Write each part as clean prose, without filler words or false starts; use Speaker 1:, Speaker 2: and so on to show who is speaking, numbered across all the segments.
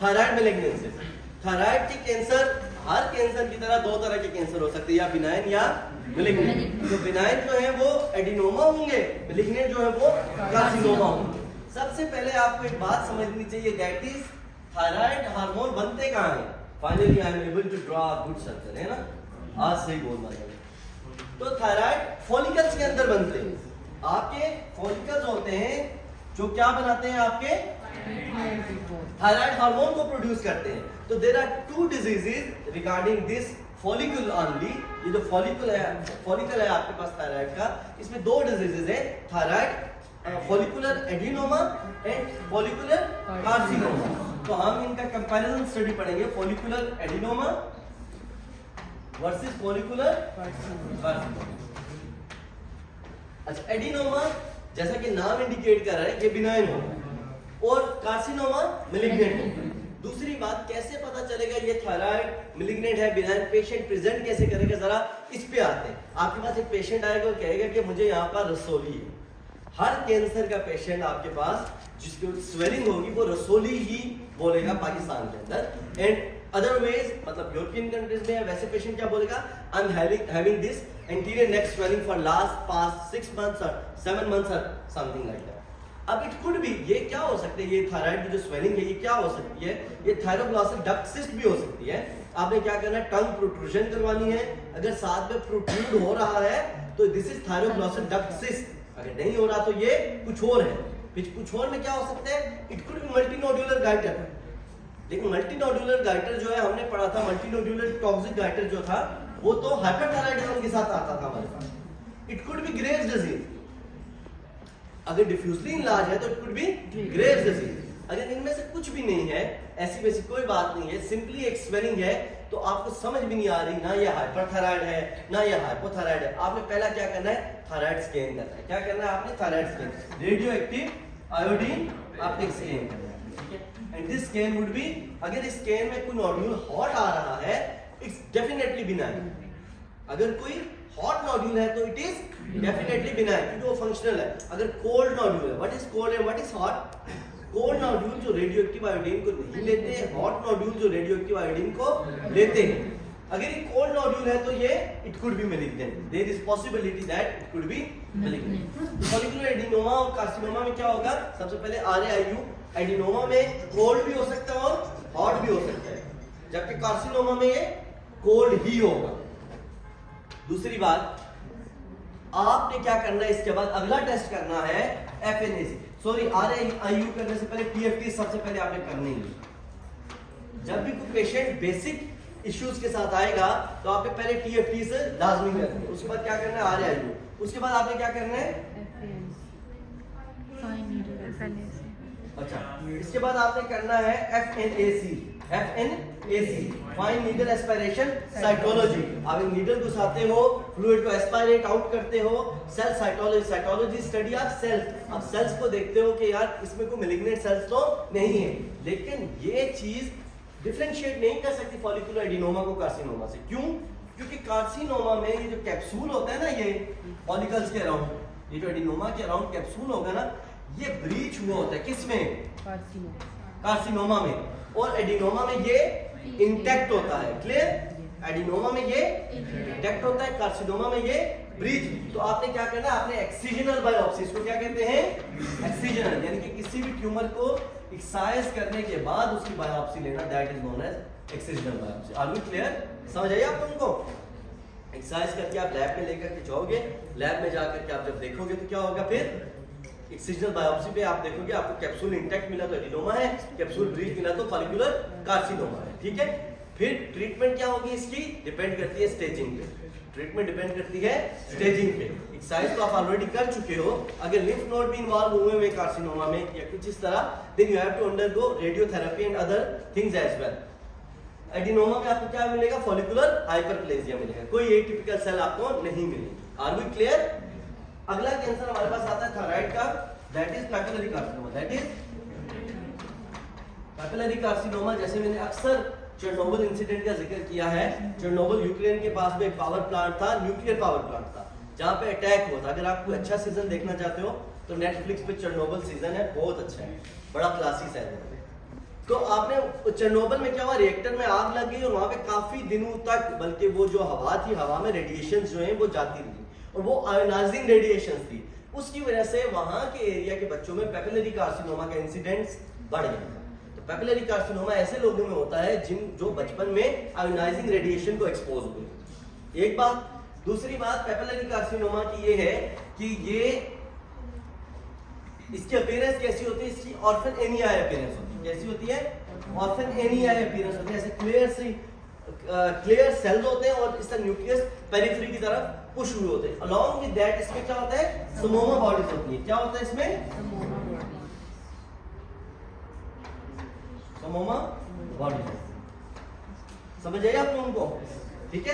Speaker 1: Thyroid malignancy, thyroid के cancer हर cancer की तरह दो तरह के कैंसर हो सकते हैं, या बिनाइन या मैलिग्नेंट। तो बिनाइन जो है वो एडिनोमा होंगे, मैलिग्नेंट जो है वो कार्सिनोमा होंगे। सबसे पहले आपको एक बात समझनी चाहिए, दैट इज थायराइड हार्मोन बनते कहाँ हैं। Finally I am able to draw a good circle, है ना, आज सही बोल रहा हूं। तो थायराइड फॉलिकल्स के अंदर बनते हैं। आपके फॉलिकल्स होते हैं जो क्या बनाते हैं, आपके थायराइड हार्मोन को प्रोड्यूस करते हैं। तो there are two diseases regarding this follicle only. ये जो फॉलिकल है आपके पास थायराइड का, इसमें दो डिजीजेस है, thyroid follicular adenoma and follicular carcinoma. तो हम इनका कंपैरिजन स्टडी पढ़ेंगे, follicular adenoma versus follicular carcinoma. अच्छा, एडिनोमा जैसा कि नाम इंडिकेट कर रहा है ये बिनाइन होगा और कार्सिनोमा मैलिग्नेंट होगा। दूसरी बात, कैसे पता चलेगा ये थायराइड मैलिग्नेंट है बिनाइन, पेशेंट प्रेजेंट कैसे करेगा, जरा इस पे आते हैं। आपके पास एक पेशेंट आएगा और कहेगा कि मुझे यहाँ पर रसोली है। हर कैंसर का पेशेंट आपके पास जिसकी स्वेलिंग होगी वो रसोली ही बोलेगा पाकिस्तान के अंदर, एंड अदरवाइज मतलब यूरोपियन कंट्रीज में वैसे पेशेंट क्या बोलेगा, I am having this anterior neck swelling for last past 6 months और 7 months और समथिंग लाइक दैट। अब इट कुड बी, ये क्या हो सकते हैं, ये थायराइड की जो स्वेलिंग है ये क्या हो सकती है, ये थायरोग्लॉसिक डक्ट सिस्ट भी हो सकती है। आपने क्या करना है, टंग प्रोट्रूजन करवानी है। अगर साथ में प्रोट्रूड हो रहा है तो दिस इज थायरोग्लॉसिक डक्ट सिस्ट, अगर नहीं हो रहा तो ये कुछ और है। कुछ और में क्या हो सकते हैं, इट कुड बी मल्टीनोड्यूलर गाइटर। लेकिन मल्टीनोड्यूलर गाइटर जो है हमने पढ़ा था, मल्टीनोड्यूलर टॉक्सिक गाइटर जो था वो तो हाइपरथायराइडिज्म के साथ आता था हमारे पास। It could be Graves disease, अगर डिफ्यूजली इलाज है तो it could be Graves disease. अगर इनमें से कुछ भी नहीं है, ऐसी वैसी कोई बात नहीं है, सिंपली एक स्वेलिंग है, तो आपको समझ भी नहीं आ रही ना ये हाइपरथायराइड है ना ये हाइपोथायराइड है, आपने पहला क्या करना है, थायराइड स्कैन करना है। क्या करना है आपने, thyroid scan, radio active iodine आपने स्कैन करना है, ठीक है। And this scan would be, अगर इस स्कैन में कोई नोड्यूल हॉट आ रहा है, इट्स डेफिनेटली बिनाइन। अगर कोई हॉट नोड्यूल है तो इट इज डेफिनेटली बिनाइन, क्योंकि वो फंक्शनल है। अगर कोल्ड नोड्यूल है, what is cold and what is hot, cold nodule जो रेडियोएक्टिव आयोडीन को नहीं लेते हैं, हॉट नोड्यूल जो रेडियोएक्टिव आयोडीन को लेते हैं। अगर ये कोल्ड नोड्यूल है तो ये it could be malignant, there is possibility that it could be malignant. Follicular adenoma और कार्सिनोमा में क्या होगा, सबसे पहले RAIU, एडिनोमा में कोल्ड भी हो सकता है और हॉट भी हो सकता है, जबकि कार्सिनोमा में ये कोल्ड ही होगा। दूसरी बात, आपने क्या करना है, इसके बाद अगला टेस्ट करना है FNAC, सॉरी RAIU करने से पहले TFT सबसे पहले आपने करनी है। जब भी कोई पेशेंट बेसिक इश्यूज के साथ आएगा तो आपने पहले TFT से लाजमी करनी है, उसके बाद क्या करना है RAIU, उसके बाद आपने क्या करना है अच्छा, इसके बाद आपने करना है FNAC, fine needle aspiration cytology. आप एक नीडल घुसाते हो, फ्लूइड को एस्पायरेट आउट करते हो, cell cytology study of cells. आप सेल्स को देखते हो कि यार इसमें कोई मैलिग्नेंट सेल्स तो नहीं है, लेकिन ये चीज डिफरेंशिएट नहीं कर सकती फॉलिकुलर एडिनोमा को कार्सिनोमा से। क्यों? क्योंकि कार्सिनोमा में ये जो कैप्सूल होता है ना, ये फॉलिकल्स के अराउंड, ये जो एडिनोमा के अराउंड कैप्सूल होगा ना, ये ब्रीच हुआ होता है, किसमें, कार्सिनोमा में, और एडिनोमा में ये इंटैक्ट होता है। क्लियर? एडिनोमा में ये इंटैक्ट होता है, कार्सिनोमा में ये ब्रीच। तो आपने क्या करना है, आपने एक्सिजनल बायोप्सी, इसको क्या कहते हैं, एक्सिजनल, यानी कि किसी भी ट्यूमर को एक्साइज करने के बाद उसकी बायोप्सी लेना, that is known as excisional biopsy. Are we clear? समझ आइए आप तुमको? एक्साइज करके आप लैब में लेकर के जाओगे, लैब में जाकर के आप जब देखोगे तो क्या होगा, फिर एक्सिजनल बायोप्सी पे आप देखोगे आपको कैप्सूल इंटैक्ट मिला तो एडिनोमा है, कैप्सूल ब्रीच मिला तो फॉलिकुलर कार्सिनोमा है, ठीक है। फिर ट्रीटमेंट क्या होगी इसकी, डिपेंड करती है स्टेजिंग पे, ट्रीटमेंट डिपेंड करती है स्टेजिंग पे। एक्सरसाइज तो आप ऑलरेडी कर चुके हो, अगर लिम्फ नोड भी इन्वॉल्व हुए हैं कार्सिनोमा में या कुछ इस तरह, then you have to undergo radiotherapy and other things as well. Adenoma में आपको क्या मिलेगा, फॉलिकुलर हाइपरप्लेजिया मिलेगा, कोई एटिपिकल सेल आपको नहीं मिलेगी। Are we clear? अगला कैंसर हमारे पास आता है थायराइड का, that is papillary carcinoma, that is papillary carcinoma. जैसे मैंने अक्सर चेरनोबिल इंसिडेंट का जिक्र किया है, चेरनोबिल यूक्रेन के पास में एक पावर प्लांट था, न्यूक्लियर पावर प्लांट था, जहां पे अटैक हुआ था। अगर आप कोई अच्छा सीजन देखना चाहते हो तो नेटफ्लिक्स पे चेरनोबिल सीजन है, बहुत अच्छा है, बड़ा क्लासी है। तो आपने चेरनोबिल में क्या हुआ, रिएक्टर में आग लग गई और वहां पे काफी दिनों तक, बल्कि वो जो हवा थी, हवा में रेडिएशन जो है वो जाती रही और वो आयोनाइजिंग रेडिएशन थी। उसकी वजह से वहां के एरिया के बच्चों में पेपिलरी कार्सिनोमा का इंसिडेंस बढ़ गया। तो पेपिलरी कार्सिनोमा ऐसे लोगों में होता है जो बचपन में आयोनाइजिंग रेडिएशन को एक्सपोज हुए। एक बात। दूसरी बात पेपिलरी कार्सिनोमा की ये है कि ये इसकी अपीयरेंस कैसी होती है, इसकी ऑर्फन एनियाई अपीयरेंस होती है। कैसी होती है? ऑर्फन एनियाई अपीयरेंस होती है। ऐसे क्लियर सेल्स होते हैं और इसका न्यूक्लियस पेरिफेरी की तरफ पुश हुए होते हैं। अलोंग विद दैट इसमें क्या होता है, समोमा बॉडीज होती है। क्या होता है इसमें? समोमा बॉडीज। समझ आइए आप लोगों को? ठीक है।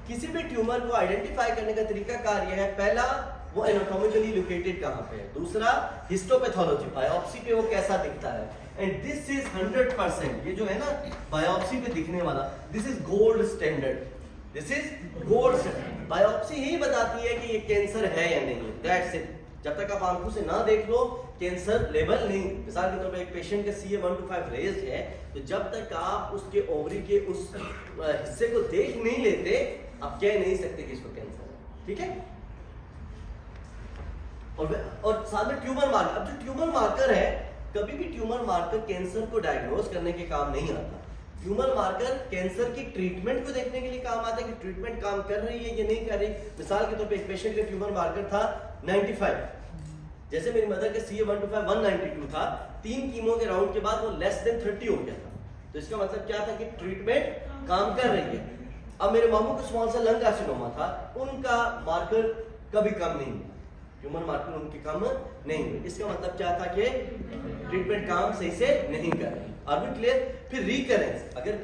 Speaker 1: किसी भी ट्यूमर को आइडेंटिफाई करने का तरीका कार्य है, पहला वो एनाटॉमिकली लोकेटेड कहां पे है, दूसरा हिस्टोपैथोलॉजी, बायोप्सी पे वो कैसा दिखता है। एंड दिस इज 100%, ये जो है ना बायोप्सी पे दिखने वाला, this is gold standard. This is gold standard. Biopsy ही बताती है कि ये कैंसर है या नहीं, दैट्स इट। जब तक आप आंखों से ना देख लो कैंसर लेवल नहीं। मिसाल के तौर पे एक पेशेंट का CA-125 रेज्ड है, तो जब तक आप उसके ओवरी के उस हिस्से को देख नहीं लेते, आप कह नहीं सकते कि इसको कैंसर है। ठीक है। और साथ में ट्यूमर मार्कर। अब जो ट्यूमर मार्कर है, कभी भी ट्यूमर मार्कर कैंसर को डायग्नोज करने के काम नहीं आता। ट्यूमर मार्कर कैंसर की ट्रीटमेंट को देखने के लिए काम आता है कि ट्रीटमेंट काम कर रही है या नहीं कर रही। मिसाल के तौर पे एक पेशेंट का ट्यूमर मार्कर था 95, जैसे मेरी मदर का CA-125 192 था, 3 कीमो के राउंड के बाद वो लेस देन 30 हो गया था। तो इसका मतलब क्या था कि ट्रीटमेंट काम कर रही है। अब मेरे मामू को स्मॉल सेल लंग कार्सिनोमा था, उनका मार्कर कभी कम नहीं हुआ, ट्यूमर मार्कर उनके कम नहीं हुए। इसका मतलब क्या था कि ट्रीटमेंट काम सही से नहीं कर रही। Are we clear? फिर रिकरेंस। अगर एक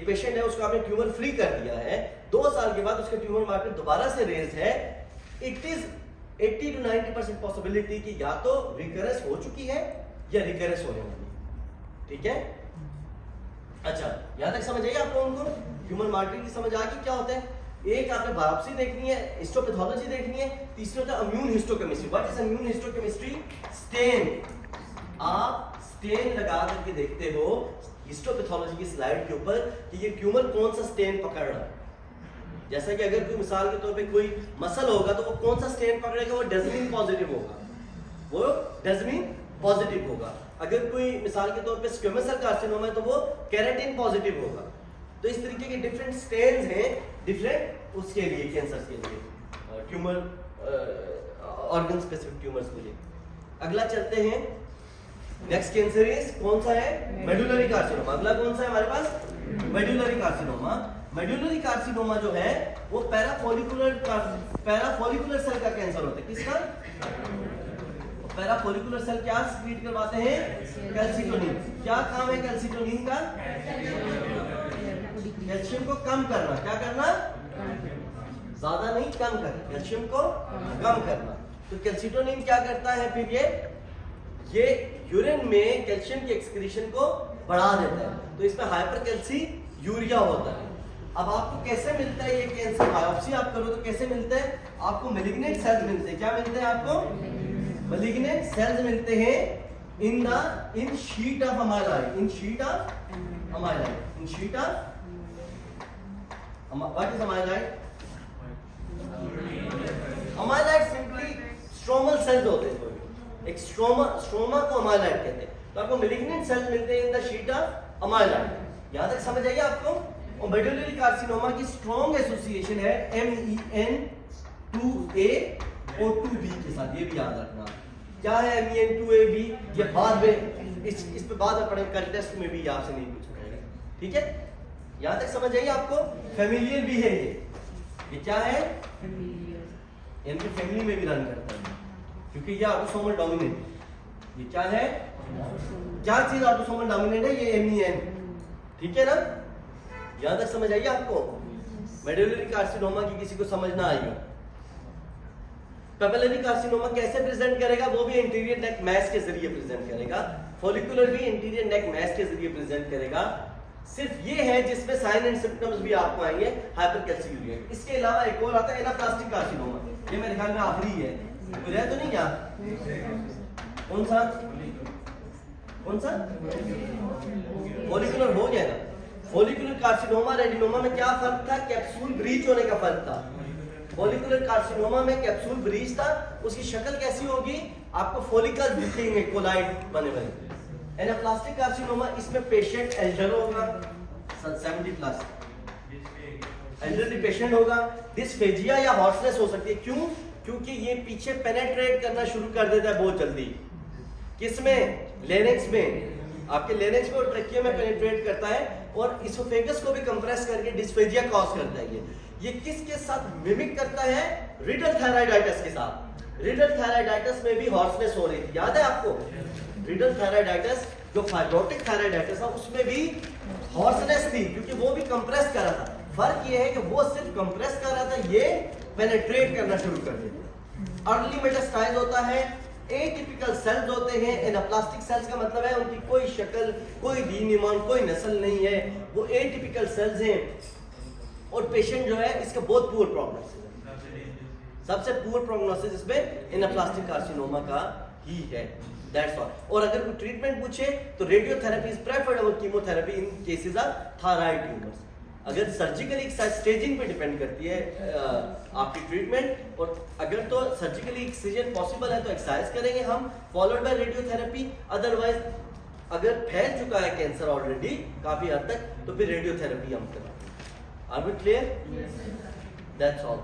Speaker 1: पेशेंट है, उसको आपने ट्यूमर फ्री कर दिया है, 2 साल के बाद उसका ट्यूमर मार्कर दोबारा से रेज है, इट इज 80 to 90% पॉसिबिलिटी कि या तो रिकरेंस हो चुकी है या रिकरेंस होने वाली है। ठीक है। अच्छा, यहां तक समझ आइए आप लोगों को? ट्यूमर मार्कर की समझ आ गई क्या होता है? एक आपने बायोप्सी देखनी है, हिस्टोपैथोलॉजी देखनी है, तीसरा होता है immune histochemistry. What is immune histochemistry? Stain. आप स्टेन लगा करके देखते हो हिस्टोपैथोलॉजी की स्लाइड के ऊपर कि ये ट्यूमर कौन सा स्टेन पकड़ रहा है। जैसा कि अगर कोई मिसाल के तौर पे कोई मसल होगा तो वो कौन सा स्टेन पकड़ेगा, वो डेस्मिन पॉजिटिव होगा, वो डेस्मिन पॉजिटिव होगा। अगर कोई मिसाल के तौर पे स्क्वेमस सेल कार्सिनोमा है तो वो केराटिन पॉजिटिव होगा। तो इस तरीके के डिफरेंट स्टेन्स हैं, डिफरेंट उसके लिए, कैंसर के लिए, ट्यूमर ऑर्गन स्पेसिफिक ट्यूमर्स के लिए। अगला चलते हैं, नेक्स्ट कैंसर इज कौन सा है? Medullary carcinoma. अगला कौन सा है हमारे पास? Medullary carcinoma. मेडुलरी कार्सिनोमा जो है वो पैराफोलिकुलर सेल का कैंसर होता है। किसका? पैराफोलिकुलर सेल क्या सीक्रेट करवाते हैं? कैल्सिटोनिन। क्या काम है कैल्सिटोनिन का? कैल्शियम को कम करना। क्या करना? ज्यादा नहीं, कम करना, कैल्शियम को कम करना। तो कैल्सिटोनिन क्या करता है? फिर ये यूरिन में कैल्शियम की एक्सक्रीशन को बढ़ा देता है, तो इसमें हाइपरकैल्सीयूरिया होता है। अब आपको कैसे मिलता है ये कैंसर? बायोप्सी आप करो तो कैसे मिलता है आपको? मैलिग्नेंट सेल्स मिलते हैं। क्या मिलते हैं आपको? मैलिग्नेंट सेल्स मिलते हैं in sheet of amyloid. In sheet of amyloid. In sheet of what is amyloid? Amyloid simply stromal cells होते हैं। एक स्ट्रोमा को अमाइलॉइड कहते हैं। तो आपको मैलिग्नेंट सेल्स मिलते हैं in the sheet of amyloid. यहां तक समझ आइए आपको? और मेडुलरी कार्सिनोमा की स्ट्रॉन्ग एसोसिएशन है MEN2A और 2B के साथ, ये भी याद रखना। क्या है MEN2AB? ये बाद में इस पे बाद में पढ़ेंगे, कल टेस्ट में भी आपसे नहीं पूछा जाएगा। ठीक है, यहां तक समझ आइए आपको? फैमिलियल भी है ये क्या है? इनकी फैमिली में भी रन करता है, क्योंकि ये ऑटोसोमल डोमिनेंट। ये क्या है? क्या चीज ऑटोसोमल डोमिनेंट है? ये MEN। ठीक है ना? यहां तक समझ आइए आपको? मेडुलरी कार्सिनोमा की किसी को समझ ना आई हो? पेपिलरी कार्सिनोमा कैसे प्रेजेंट करेगा? वो भी इंटीरियर नेक मैस के जरिए प्रेजेंट करेगा। फॉलिकुलर भी इंटीरियर नेक मैस के जरिए प्रेजेंट करेगा। सिर्फ ये है जिसमें साइन एंड सिम्टम्स भी आपको आएंगे हाइपरकैल्सीयूरिया। इसके अलावा एक और आता है एनाप्लास्टिक कार्सिनोमा। ये मेरे ख्याल में आखिरी है, तो नहीं क्या? कौन सा? कौन सा? फॉलिकुलर हो गया ना। फॉलिकुलर कार्सिनोमा रेडिनोमा में क्या फर्क था? कैप्सूल ब्रीच होने का फर्क था। फॉलिकुलर कार्सिनोमा में कैप्सूल ब्रीच था, उसकी शक्ल कैसी होगी? आपको फॉलिकल्स दिखेंगे कोलाइड बने बने। एनाप्लास्टिक कार्सिनोमा, इसमें पेशेंट एल्डर होगा 70 प्लस, एल्डरली पेशेंट होगा। डिस्फेजिया या हॉर्सनेस हो सकती है, क्यों? क्योंकि ये पीछे पेनेट्रेट करना शुरू कर देता है बहुत जल्दी। किसमें? लेरिंक्स में, आपके लेरिंक्स में और ट्रकिया में पेनिट्रेट करता है और इसोफेगस को भी कंप्रेस करके डिस्फेजिया कॉज करता है। ये किसके साथ मिमिक करता है? रिडल थायराइडाइटिस के साथ। रिडल थायराइडाइटिस में भी हॉर्सनेस हो रही थी, याद है आपको? रिडल थायराइडाइटिस जो फाइब्रोटिक थायराइडाइटिस था उसमें भी हॉर्सनेस थी, क्योंकि वो भी कंप्रेस कर रहा था। फर्क ये है कि वो सिर्फ कंप्रेस कर रहा था, ये पेनिट्रेट करना शुरू कर देता। अर्ली मेटास्टाइज होता है, एटिपिकल सेल्स होते हैं। एनाप्लास्टिक सेल्स का मतलब है उनकी कोई शक्ल, कोई दीनिमान, कोई नस्ल नहीं है, वो एटिपिकल सेल्स हैं। और पेशेंट जो है इसका बहुत पुअर प्रोग्नोसिस है, सबसे पुअर प्रोग्नोसिस इसमें एनाप्लास्टिक कार्सिनोमा का ही है। That's all. और अगर कोई ट्रीटमेंट पूछे तो radiotherapy is preferred over chemotherapy in cases of thyroid tumours. अगर सर्जिकली स्टेजिंग पे डिपेंड करती है आपकी ट्रीटमेंट, और अगर तो सर्जिकली एक्सिजन पॉसिबल है तो एक्सरसाइज करेंगे हम, फॉलोड बाय रेडियोथेरेपी। अदरवाइज अगर फैल चुका है कैंसर ऑलरेडी काफी हद तक, तो फिर रेडियोथेरेपी हम कराते हैं। Are we clear? That's all.